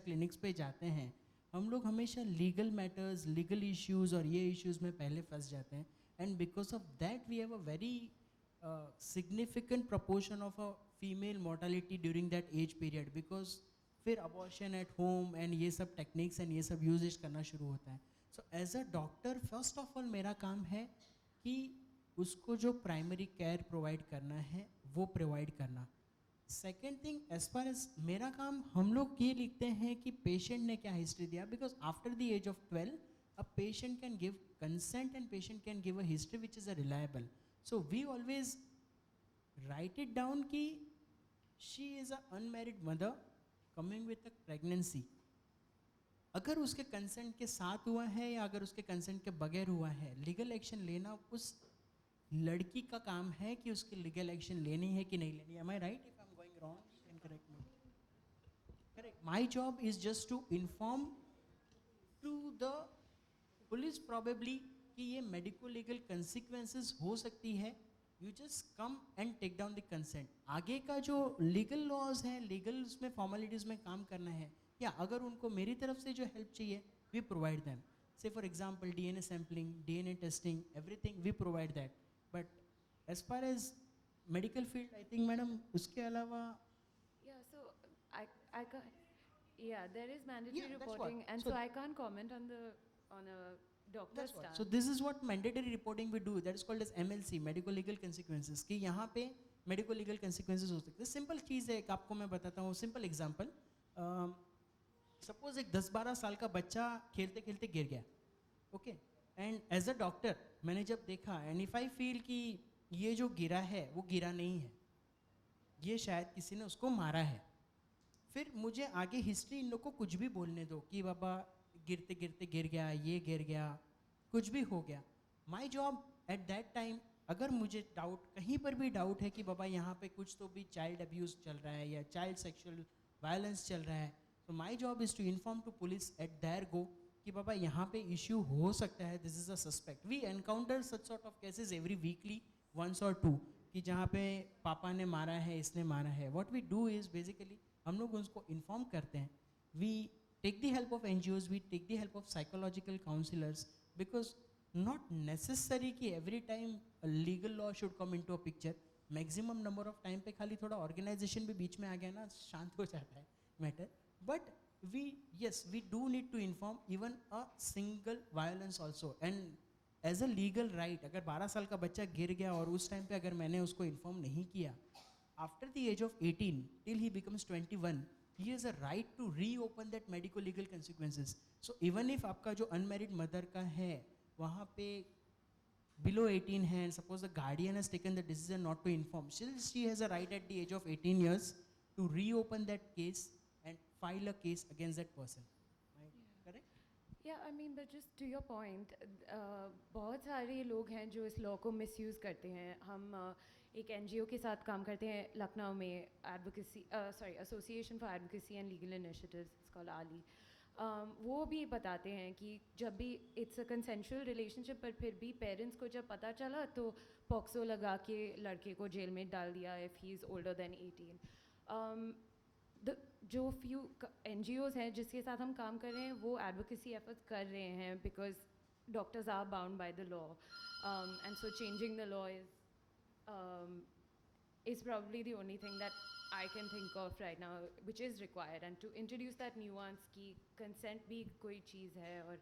Clinics पे जाते हैं, हम लोग हमेशा लीगल मैटर्स, लीगल इश्यूज़ और ये इश्यूज़ में पहले फंस जाते हैं. And because of that we have a very significant proportion of a female mortality during that age period, because फिर abortion at home and ये सब techniques and ये सब usage करना शुरू होता है. So as a doctor first of all मेरा काम है कि उसको जो primary care provide करना है वो provide करना. Second thing, as far as मेरा काम, हम लोग ये लिखते हैं कि पेशेंट ने क्या हिस्ट्री दिया, because after the age of 12 a patient can give consent and patient can give a history which is a reliable. So we always write it down कि she is a unmarried mother coming with a pregnancy. अगर उसके consent के साथ हुआ है या अगर उसके कंसेंट के बगैर हुआ है, लीगल एक्शन लेना उस लड़की का काम है कि उसकी लीगल एक्शन लेनी है कि नहीं लेनी. Am I right? If I am going wrong you can correct me. Correct. My job is just to inform to the police probably कि ये मेडिको लीगल कंसिक्वेंसेस हो सकती है. You just come and take down the consent. आगे का जो legal laws हैं, legal उसमें फॉर्मेलिटीज़ में काम करना है, या अगर उनको मेरी तरफ से जो हेल्प चाहिए we provide them. Say for example DNA sampling, DNA testing, everything we provide that. But as far as medical field, I think madam उसके अलावा. Yeah, so I can't. Yeah, there is mandatory Yeah, that's reporting, what. and So so I can't comment on a doctor's that's what. So stance. this is what mandatory reporting we do. That is called as MLC, medical legal consequences. कि यहाँ पे medical legal consequences हो सकते हैं. Simple चीज़ है, एक आपको मैं बताता हूँ सिंपल एग्जांपल. सपोज एक 10-12 साल का बच्चा खेलते खेलते गिर गया. Okay. And as a doctor मैंने जब देखा, एंड इफ आई फील कि ये जो गिरा है वो गिरा नहीं है, ये शायद किसी ने उसको मारा है, फिर मुझे आगे हिस्ट्री इन लोग को कुछ भी बोलने दो कि बाबा गिरते गिरते गिर गया, ये गिर गया, कुछ भी हो गया. My job at that time, अगर मुझे डाउट, कहीं पर भी डाउट है कि बाबा यहाँ पे कुछ तो भी चाइल्ड अब्यूज़ चल रहा है या चाइल्ड सेक्शुअल वायलेंस चल रहा है, तो my job is to inform to police at there go कि बाबा यहाँ पे इश्यू हो सकता है, this is a suspect. We encounter such sort of cases every weekly, once और टू, कि जहाँ पे पापा ने मारा है, इसने मारा है. What we do is basically हम लोग उसको इन्फॉर्म करते हैं. We take the help of NGOs, we take the help of psychological counsellors, because not necessary कि every time legal law should come into a picture. Maximum number of time पे खाली थोड़ा organisation भी बीच में आ गया ना, शांत हो जाता है matter. But we do need to inform even a single violence also. And as a legal right, अगर 12 साल का बच्चा गिर गया और उस टाइम पे अगर मैंने उसको इन्फॉर्म नहीं किया, after the age of 18 till he becomes 21, he has a right to reopen that medico legal consequences. So even if आपका जो अनमेरिड मदर का है वहाँ पे below 18 है, and suppose the guardian has taken the decision not to inform, still she has a right at the age of 18 years to reopen that case and file a case against that person. Right? Correct? Yeah, I mean, but just to your point, बहुत सारे लोग हैं जो इस law को misuse करते हैं. हम एक NGO के साथ काम करते हैं लखनऊ में, association for advocacy and legal initiatives, it's called आली. वो भी बताते हैं कि जब भी इट्स अ कंसेंशुअल रिलेशनशिप, पर फिर भी पेरेंट्स को जब पता चला तो पॉक्सो लगा के लड़के को जेल में डाल दिया if he is older than 18. जो फ्यू NGOs हैं जिसके साथ हम काम कर रहे हैं वो एडवोकेसी एफर्ट्स कर रहे हैं because doctors are bound by the law, and so changing the law is probably the only thing that I can think of right now which is required, and to introduce that nuance कि consent भी कोई चीज़ है. और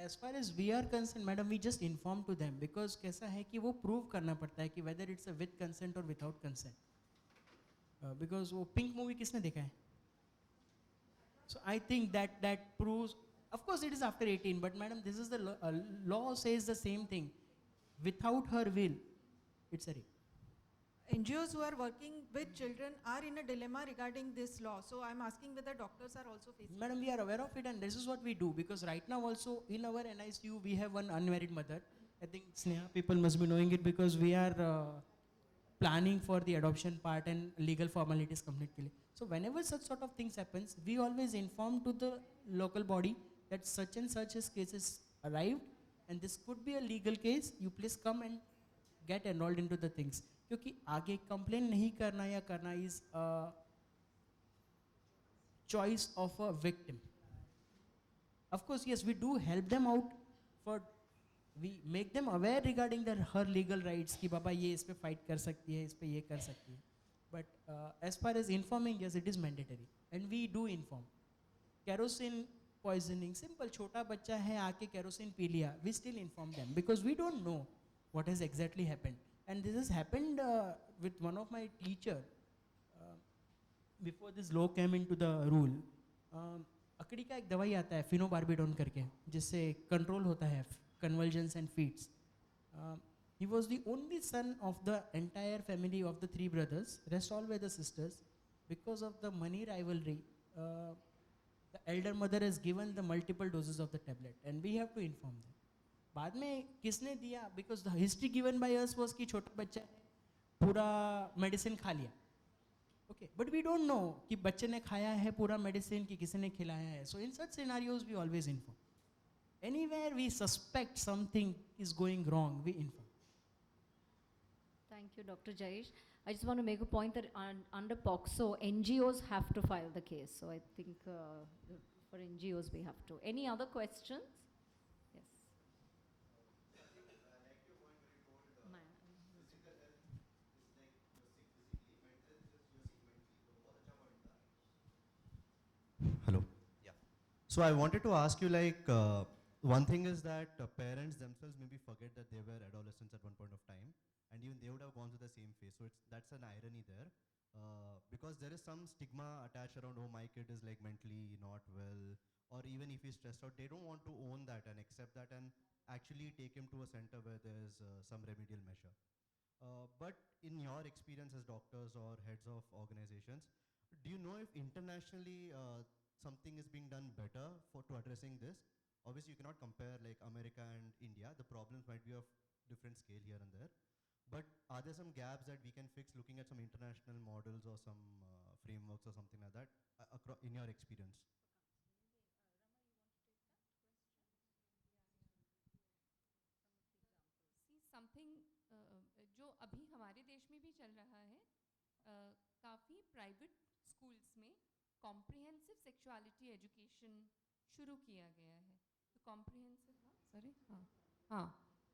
as far as we are concerned, madam, we just inform to them, because कैसा है कि वो prove करना पड़ता है कि whether it's a with consent or without consent. Because वो पिंक मूवी किसने देखा है? So I think that proves, of course it is after 18, but madam, this is the law says the same thing. Without her will, it's a rape. NGOs who are working with children are in a dilemma regarding this law. So I'm asking whether doctors are also facing. Madam, we are aware of it, and this is what we do, because right now also in our NICU we have one unmarried mother. I think Sneha people must be knowing it, because we are planning for the adoption part and legal formalities completely. So whenever such sort of things happens, we always inform to the local body that such and such as cases arrived, and this could be a legal case. You please come and get enrolled into the things. क्योंकि आगे complain नहीं करना या करना is choice of a victim. Of course, yes, we do help them out for, we make them aware regarding their her legal rights कि बाबा ये इस पे fight कर सकती है, इस पे ये कर सकती है. But as far as informing, yes, it is mandatory and we do inform. Kerosene poisoning, simple, छोटा बच्चा है आके kerosene पी लिया, we still inform them because we don't know what has exactly happened. And this has happened with one of my teacher before this law came into the rule. अकड़ी का एक दवाई आता है फिनोबार्बिडोन करके जिससे कंट्रोल होता है convulsions and fits. He was the only son of the entire family of the 3 brothers. Rest all were the sisters. Because of the money rivalry, the elder mother has given the multiple doses of the tablet, and we have to inform them. बाद में किसने दिया? Because the history given by us was कि छोटा बच्चा है पूरा medicine खा लिया. Okay, but we don't know कि बच्चे ने खाया है पूरा मेडिसिन कि किसी ने खिलाया है. So in such scenarios, we always inform. Anywhere we suspect something is going wrong, we inform. Thank you, Dr. Jayesh. I just want to make a point that under POCSO, NGOs have to file the case. So I think for NGOs we have to. Any other questions? Yes. Hello. Yeah. So I wanted to ask you, like, one thing is that parents themselves maybe forget that they were adolescents at one point of time, and even they would have gone through the same phase. So that's an irony there, because there is some stigma attached around, oh, my kid is like mentally not well, or even if he's stressed out, they don't want to own that and accept that and actually take him to a center where there's some remedial measure. But in your experience as doctors or heads of organizations, do you know if internationally something is being done better to addressing this? Obviously, you cannot compare like America and India. The problems might be of different scale here and there. But are there some gaps that we can fix looking at some international models or some frameworks or something like that in your experience? See, something जो अभी हमारे देश में भी चल रहा है, काफ़ी प्राइवेट स्कूल्स में कॉम्प्रिहेंसिव सेक्सुअलिटी एजुकेशन शुरू किया गया है. तो कॉम्प्रिहेंसिव हाँ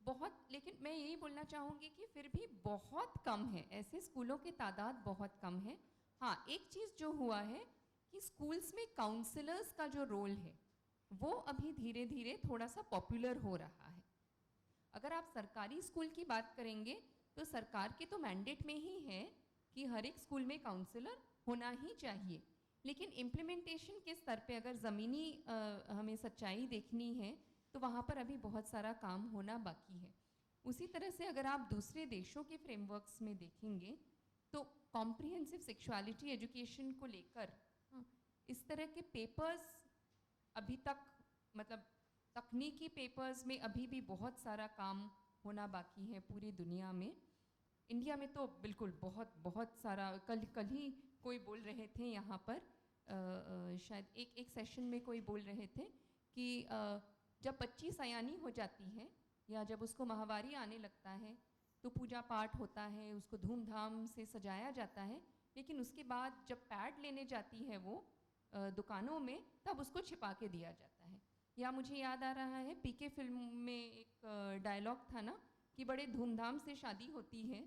बहुत, लेकिन मैं यही बोलना चाहूँगी कि फिर भी बहुत कम है, ऐसे स्कूलों की तादाद बहुत कम है. हाँ, एक चीज़ जो हुआ है कि स्कूल्स में काउंसलर्स का जो रोल है वो अभी धीरे धीरे थोड़ा सा पॉपुलर हो रहा है. अगर आप सरकारी स्कूल की बात करेंगे तो सरकार के तो मैंडेट में ही है कि हर एक स्कूल में काउंसलर होना ही चाहिए, लेकिन इम्प्लीमेंटेशन के स्तर पे अगर ज़मीनी हमें सच्चाई देखनी है तो वहाँ पर अभी बहुत सारा काम होना बाकी है. उसी तरह से अगर आप दूसरे देशों के फ्रेमवर्क्स में देखेंगे तो कॉम्प्रिहेंसिव सेक्सुअलिटी एजुकेशन को लेकर इस तरह के पेपर्स अभी तक, मतलब तकनीकी पेपर्स में अभी भी बहुत सारा काम होना बाकी है पूरी दुनिया में. इंडिया में तो बिल्कुल बहुत सारा, कल ही कोई बोल रहे थे यहाँ पर, शायद एक सेशन में कोई बोल रहे थे कि जब 25 सयानी हो जाती है या जब उसको माहवारी आने लगता है तो पूजा पाठ होता है, उसको धूमधाम से सजाया जाता है, लेकिन उसके बाद जब पैड लेने जाती है वो दुकानों में तब उसको छिपा के दिया जाता है. या मुझे याद आ रहा है पीके फिल्म में एक डायलॉग था ना कि बड़े धूमधाम से शादी होती है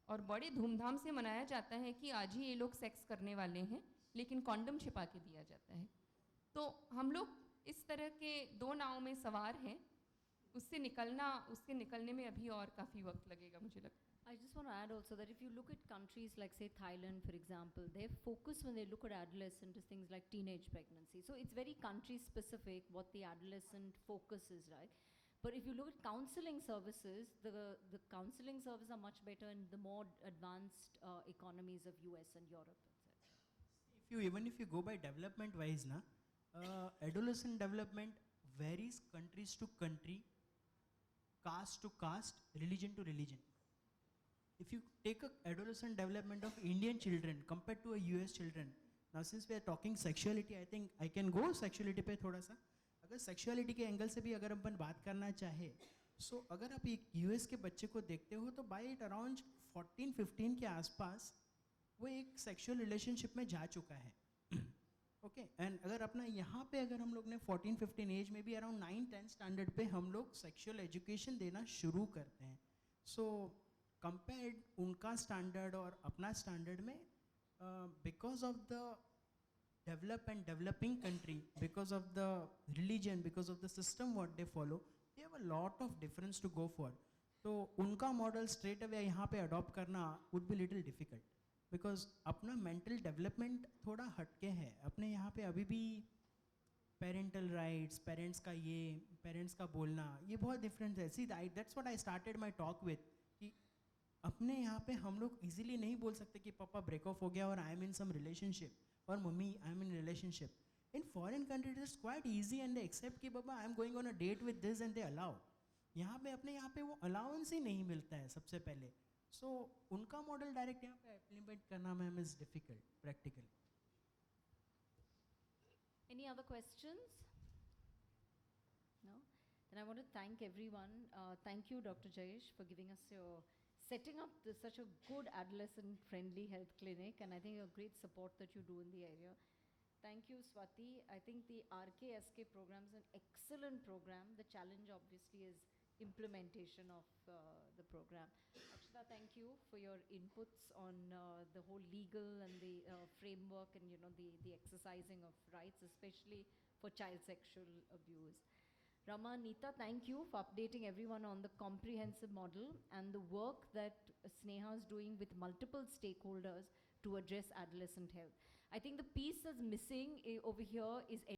और बड़े धूमधाम से मनाया जाता है कि आज ही ये लोग सेक्स करने वाले हैं, लेकिन कॉन्डम छिपा के दिया जाता है. तो हम लोग इस तरह के दो नाव में सवार हैं, उससे निकलने में अभी और काफ़ी वक्त लगेगा मुझे लगता है. I just want to add also that if you look at countries like say Thailand, for example, their focus when they look at adolescent is things like teenage pregnancy. So it's very country specific what the adolescent focus is, right? But if you look at counseling services, the counseling services are much better in the more advanced economies of US and Europe, etc. Even if you go by development wise, adolescent development varies countries to country, caste to caste, religion to religion. If you take a adolescent development of Indian children compared to a US children, now since we are talking sexuality, I think I can go sexuality पे थोड़ा सा. अगर sexuality के angle से भी अगर अपन बात करना चाहे, so अगर आप एक US के बच्चे को देखते हो तो by around 14-15 के आसपास वो एक sexual relationship में जा चुका है. ओके एंड अगर अपना यहाँ पे अगर हम लोग ने 14-15 एज में भी अराउंड 9-10 स्टैंडर्ड पे हम लोग सेक्सुअल एजुकेशन देना शुरू करते हैं, सो कंपेयर्ड उनका स्टैंडर्ड और अपना स्टैंडर्ड में, because of the develop and developing country, because of the religion, because of the system what they follow, they have a lot of difference to go for. तो उनका मॉडल स्ट्रेट अवे यहाँ पे adopt करना would be little difficult, because अपना mental development थोड़ा हटके है. अपने यहाँ पे अभी भी पेरेंटल राइट्स, पेरेंट्स का ये, पेरेंट्स का बोलना, ये बहुत डिफरेंट है. See that's what I started my talk with, कि अपने यहाँ पे हम लोग इजीली नहीं बोल सकते कि पापा ब्रेक ऑफ हो गया और I am in some relationship, और mummy I am in relationship. In foreign countries it's quite easy and they accept कि papa I am going on a date with this and they allow. यहाँ पे अपने यहाँ पे वो allowance ही नहीं मिलता है सबसे पहले. सो उनका मॉडल डायरेक्ट यहाँ पे इम्प्लीमेंट करना ma'am is difficult practically. Any other questions? No? Then I want to thank everyone. Thank you, Dr. Jayesh, for giving us your setting up such a good adolescent-friendly health clinic, and I think a great support that you do in the area. Thank you, Swati. I think the RKSK program is an excellent program. The challenge, obviously, is implementation of the program. Akshita, thank you for your inputs on the whole legal and the framework and the exercising of rights, especially for child sexual abuse. Rama, Neeta, thank you for updating everyone on the comprehensive model and the work that Sneha is doing with multiple stakeholders to address adolescent health. I think the piece that's missing over here is